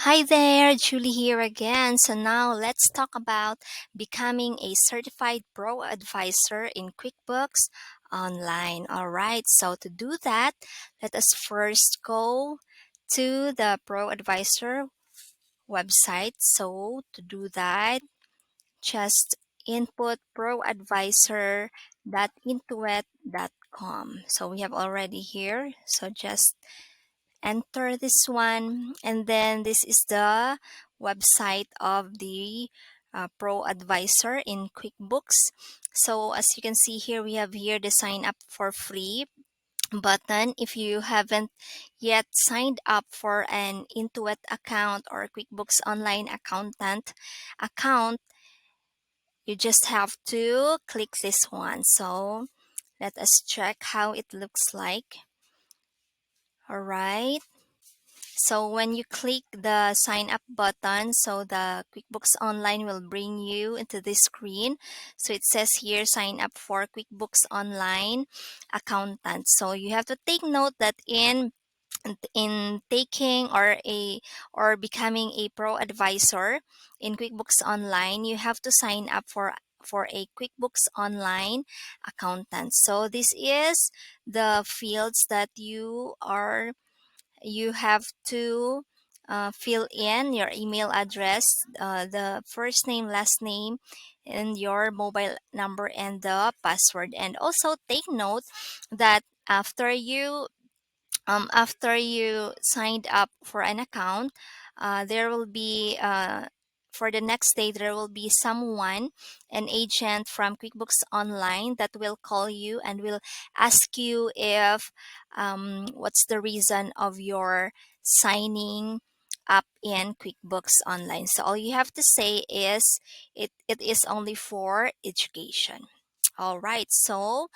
Hi there, Julie here again. So now let's talk about becoming a certified pro advisor in QuickBooks online. All right, so to do that, let us first go to the Pro Advisor website. So to do that, just input proadvisor.intuit.com. So we have already here. So just enter this one, and then this is the website of the Pro Advisor in QuickBooks. So as you can see here, we have here the sign up for free button. If you haven't yet signed up for an Intuit account or QuickBooks Online accountant account, you just have to click this one. So let us check how it looks like. All right. So when you click the sign up button, so the QuickBooks Online will bring you into this screen. So it says here sign up for QuickBooks Online accountant. So you have to take note that in taking or becoming a pro advisor in QuickBooks Online, you have to sign up for a QuickBooks Online accountant. So this is the fields that you have to fill in your email address, the first name, last name, and your mobile number and the password. And also take note that after you signed up for an account, there will be for the next day there will be someone, an agent from QuickBooks Online, that will call you and will ask you if what's the reason of your signing up in QuickBooks Online. So all you have to say is it is only for education. All right, so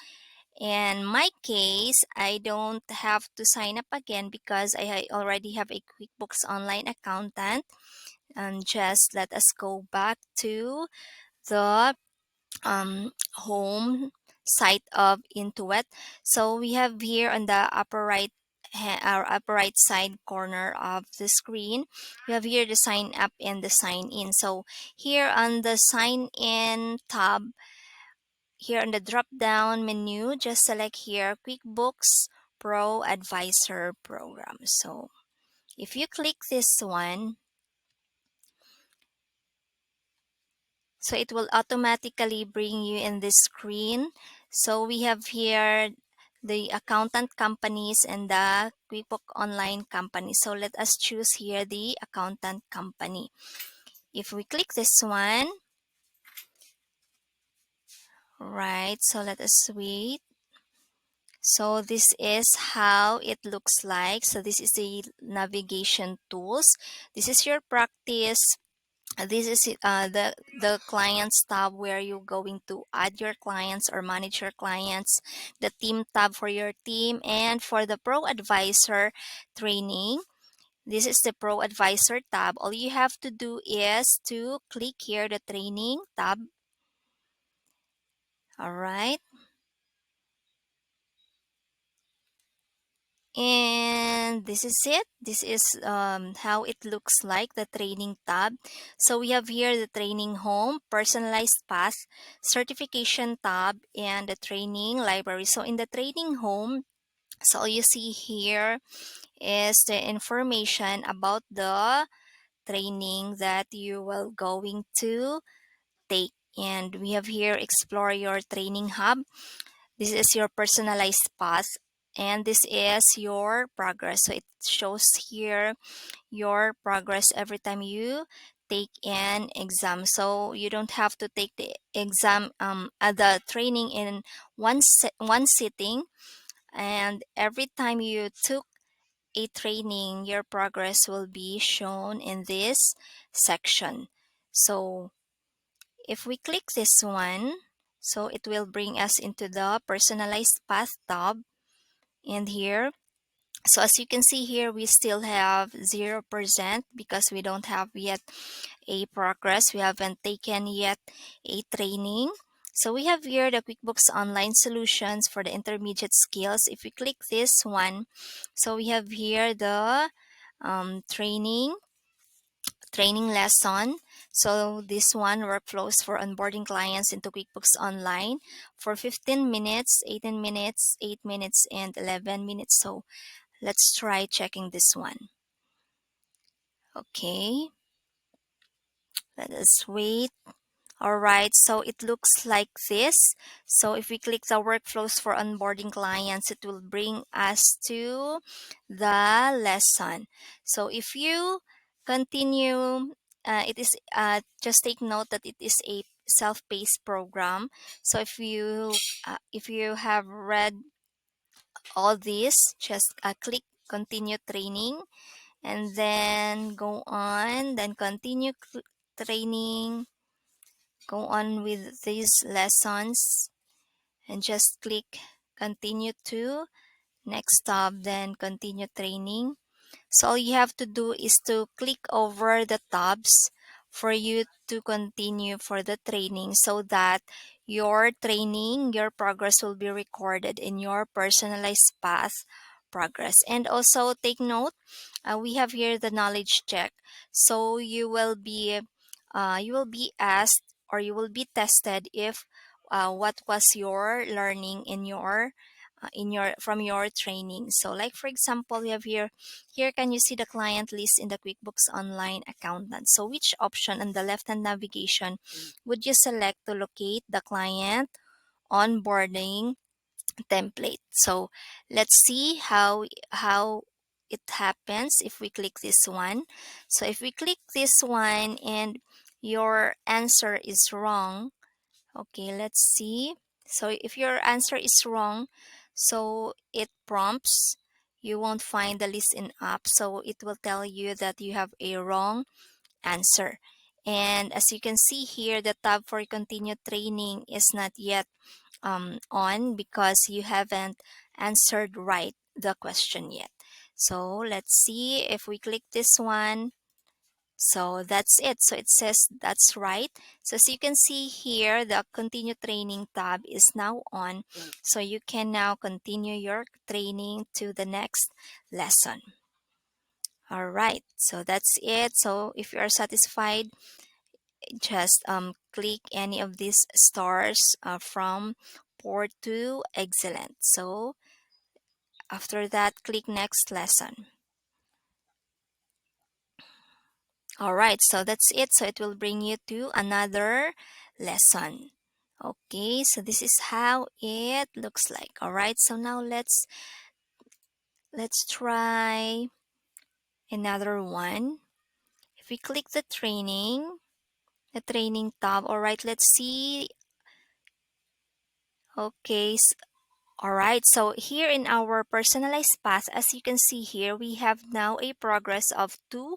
in my case, I don't have to sign up again because already have a QuickBooks Online accountant. And just let us go back to the home site of Intuit. So we have here on the our upper right side corner of the screen, we have here the sign up and the sign in. So here on the sign in tab, here on the drop down menu, just select here QuickBooks Pro Advisor Program. So if you click this one, so it will automatically bring you in this screen. So we have here the accountant companies and the QuickBooks Online company. So let us choose here the accountant company. If we click this one, right, so let us wait. So this is how it looks like. So this is the navigation tools. This is your practice. This is the clients tab where you're going to add your clients or manage your clients. The team tab for your team, and for the pro advisor training, this is the pro advisor tab. All you have to do is to click here the training tab. All right. And this is it. This is how it looks like, the training tab. So we have here the training home, personalized path, certification tab, and the training library. So in the training home, so all you see here is the information about the training that you will going to take. And we have here explore your training hub. This is your personalized path, and this is your progress. So it shows here your progress every time you take an exam. So you don't have to take the exam, the training in one sitting. And every time you took a training, your progress will be shown in this section. So if we click this one, so it will bring us into the personalized path tab. And here, so as you can see here, we still have 0% because we don't have yet a progress. We haven't taken yet a training. So we have here the QuickBooks Online Solutions for the intermediate skills. If we click this one, so we have here the training. training lesson. So this one, workflows for onboarding clients into QuickBooks Online for 15 minutes, 18 minutes, 8 minutes, and 11 minutes. So let's try checking this one. Okay, let us wait. All right, so it looks like this. So if we click the workflows for onboarding clients, it will bring us to the lesson. So if you continue, it is just take note that it is a self-paced program. So if you have read all this, just click continue training, and then go on, then continue training. Go on with these lessons and just click continue to next tab, then continue training. So all you have to do is to click over the tabs for you to continue for the training, so that your training, your progress will be recorded in your personalized path progress. And also take note, we have here the knowledge check. So you will be asked, or you will be tested if what was your learning in your from your training. So like for example, we have here can you see the client list in the QuickBooks Online Accountant. So which option on the left hand navigation would you select to locate the client onboarding template? So let's see how it happens if we click this one. So if we click this one and your answer is wrong, okay, let's see. So if your answer is wrong, so it prompts, you won't find the list in app, so it will tell you that you have a wrong answer. And as you can see here, the tab for continued training is not yet on, because you haven't answered right the question yet. So let's see if we click this one. So that's it. So it says that's right. So as you can see here, the continue training tab is now on. So you can now continue your training to the next lesson. All right. So that's it. So if you are satisfied, just click any of these stars from poor to excellent. So after that, click next lesson. All right, so that's it. So it will bring you to another lesson. Okay, so this is how it looks like. All right, so now let's try another one. If we click the training tab. All right, let's see. Okay, all right, so here in our personalized path, as you can see here, we have now a progress of 2%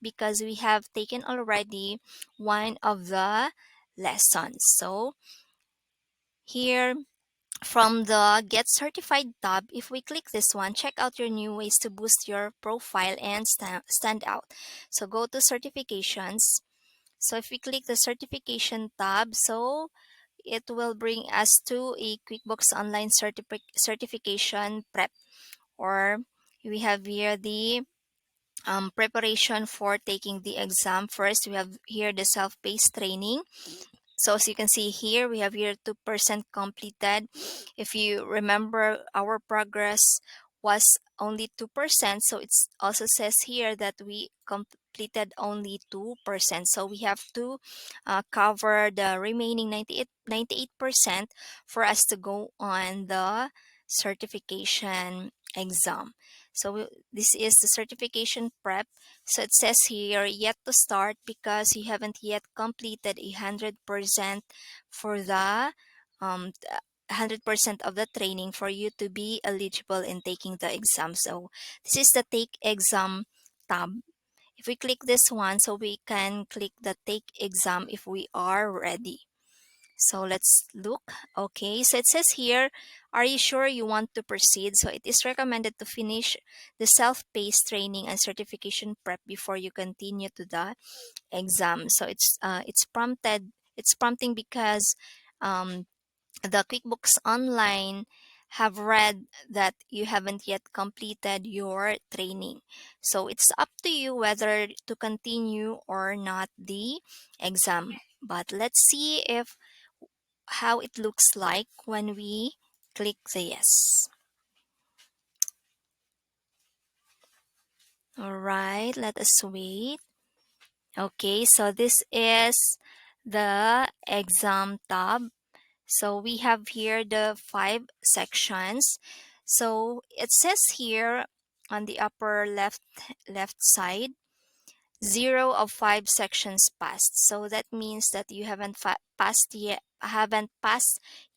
because we have taken already one of the lessons. So here from the Get Certified tab, if we click this one, check out your new ways to boost your profile and stand out. So go to certifications. So if we click the certification tab, so it will bring us to a QuickBooks Online certification prep, or we have here the preparation for taking the exam. First, we have here the self-paced training. So as you can see here, we have here 2% completed. If you remember, our progress was only 2%. So it also says here that we completed only 2%. So we have to cover the remaining 98% for us to go on the certification exam. So this is the certification prep. So it says here yet to start because you haven't yet completed 100% for the 100% of the training for you to be eligible in taking the exam. So this is the take exam tab. If we click this one, so we can click the take exam if we are ready. So let's look. Okay, so it says here, are you sure you want to proceed? So it is recommended to finish the self-paced training and certification prep before you continue to the exam. So it's prompting because the QuickBooks Online have read that you haven't yet completed your training. So it's up to you whether to continue or not the exam. But let's see if how it looks like when we click the yes. All right, let us wait. Okay, so this is the exam tab. So we have here the 5 sections. So it says here on the upper left side, 0 of 5 sections passed. So that means that you haven't passed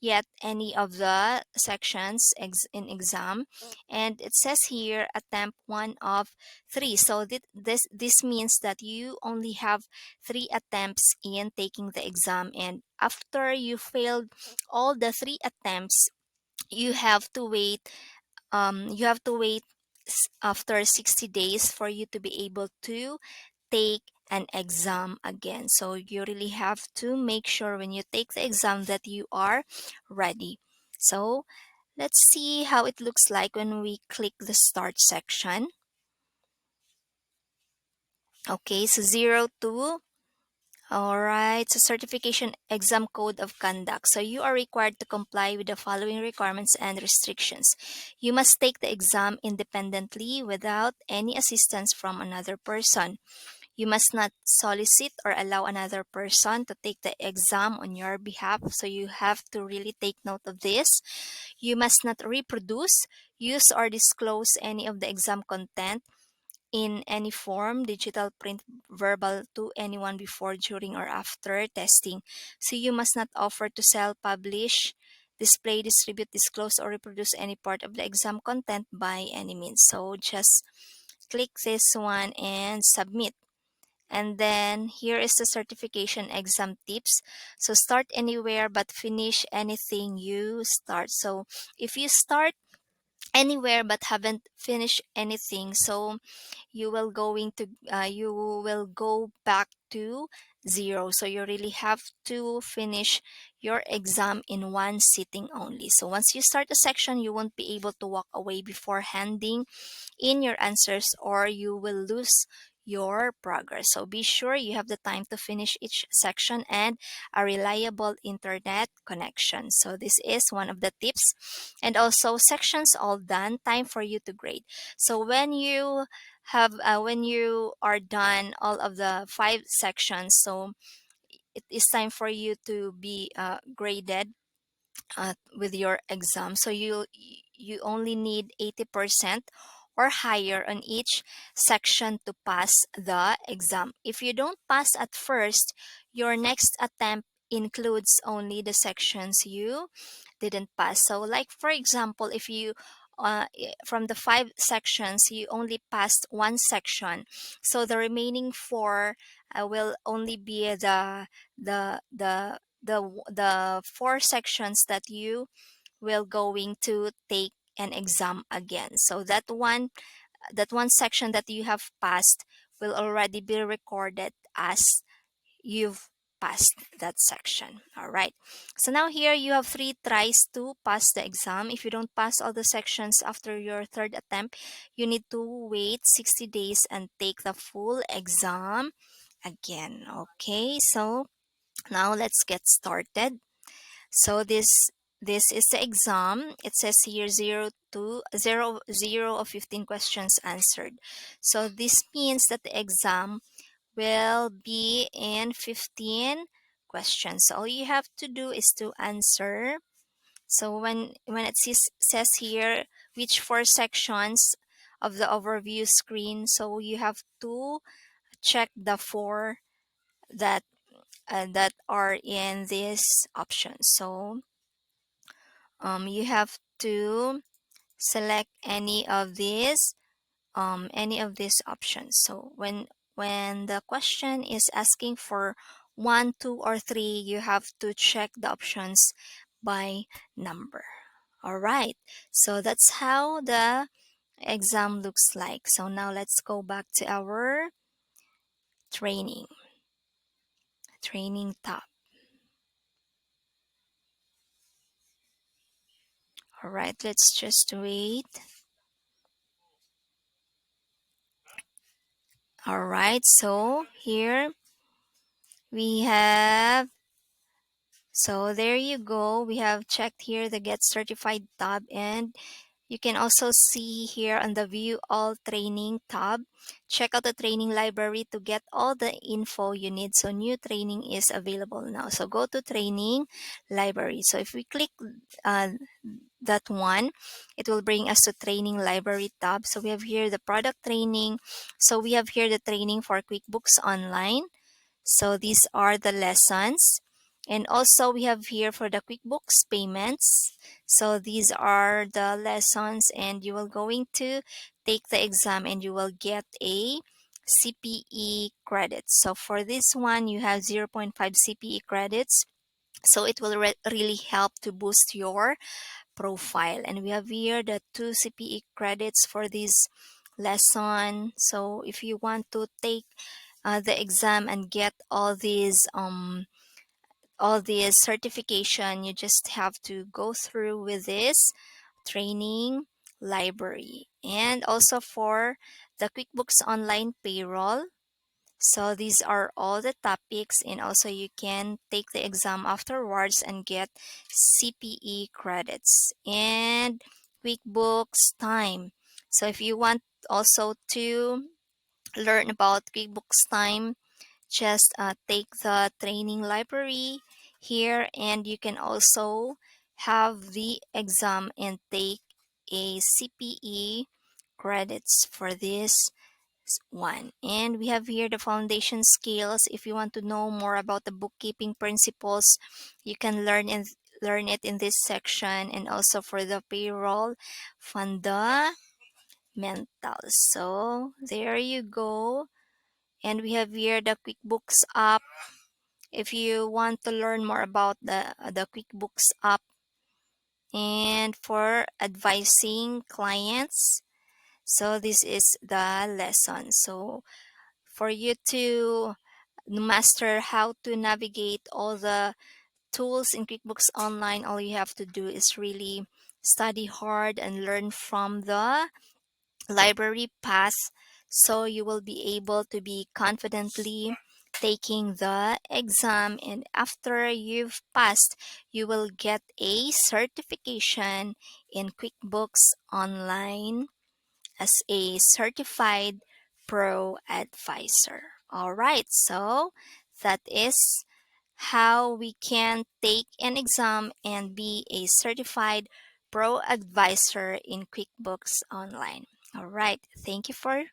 yet any of the sections in exam. And it says here attempt 1 of 3. So this means that you only have 3 attempts in taking the exam, and after you failed all the 3 attempts, you have to wait after 60 days for you to be able to take an exam again. So you really have to make sure when you take the exam that you are ready. So let's see how it looks like when we click the start section. Okay, so 02. All right, so certification exam code of conduct. So you are required to comply with the following requirements and restrictions. You must take the exam independently without any assistance from another person. You must not solicit or allow another person to take the exam on your behalf. So you have to really take note of this. You must not reproduce, use, or disclose any of the exam content in any form, digital, print, verbal, to anyone before, during, or after testing. So you must not offer to sell, publish, display, distribute, disclose, or reproduce any part of the exam content by any means. So just click this one and submit. And then here is the certification exam tips. So start anywhere but finish anything you start. So if you start anywhere but haven't finished anything, so you will go back to 0. So you really have to finish your exam in one sitting only. So once you start a section, you won't be able to walk away before handing in your answers, or you will lose your progress. So be sure you have the time to finish each section and a reliable internet connection. So this is one of the tips. And also, sections all done, time for you to grade. So when you are done all of the 5 sections, so it is time for you to be graded with your exam. So you only need 80% or higher on each section to pass the exam. If you don't pass at first, your next attempt includes only the sections you didn't pass. So like for example, if you from the 5 sections you only passed one section, so the remaining 4 will only be the 4 sections that you will going to take an exam again. So that one section that you have passed will already be recorded as you've passed that section. All right. So now here you have 3 tries to pass the exam. If you don't pass all the sections after your third attempt, you need to wait 60 days and take the full exam again. Okay. So now let's get started. So this is the exam. It says here 0 of 15 questions answered. So this means that the exam will be in 15 questions. So all you have to do is to answer. So when it says here which 4 sections of the overview screen, so you have to check the 4 that that are in this option. So you have to select any of these options. So when the question is asking for 1, 2, or 3, you have to check the options by number. All right. So that's how the exam looks like. So now let's go back to our training tab. All right, let's just wait. All right, so here we have, so there you go. We have checked here the Get Certified tab, and you can also see here on the View All Training tab. Check out the training library to get all the info you need. So new training is available now. So go to Training Library. So if we click uh, that one, it will bring us to Training Library tab. So we have here the product training. So we have here the training for QuickBooks Online. So these are the lessons. And also we have here for the QuickBooks payments. So these are the lessons, and you will going to take the exam and you will get a CPE credits. So for this one, you have 0.5 CPE credits. So it will really help to boost your profile. And we have here the 2 CPE credits for this lesson. So if you want to take the exam and get all these certification, you just have to go through with this training library. And also for the QuickBooks Online Payroll, so these are all the topics, and also you can take the exam afterwards and get CPE credits. And QuickBooks Time, so if you want also to learn about QuickBooks Time, just take the training library here, and you can also have the exam and take a CPE credits for this one. And we have here the foundation skills. If you want to know more about the bookkeeping principles, you can learn it in this section. And also for the payroll fundamentals. So there you go. And we have here the QuickBooks app. If you want to learn more about the QuickBooks app, and for advising clients, so this is the lesson. So for you to master how to navigate all the tools in QuickBooks Online, all you have to do is really study hard and learn from the library path, so you will be able to be confidently taking the exam, and after you've passed, you will get a certification in QuickBooks Online as a certified pro advisor. All right, so that is how we can take an exam and be a certified pro advisor in QuickBooks Online. All right, thank you for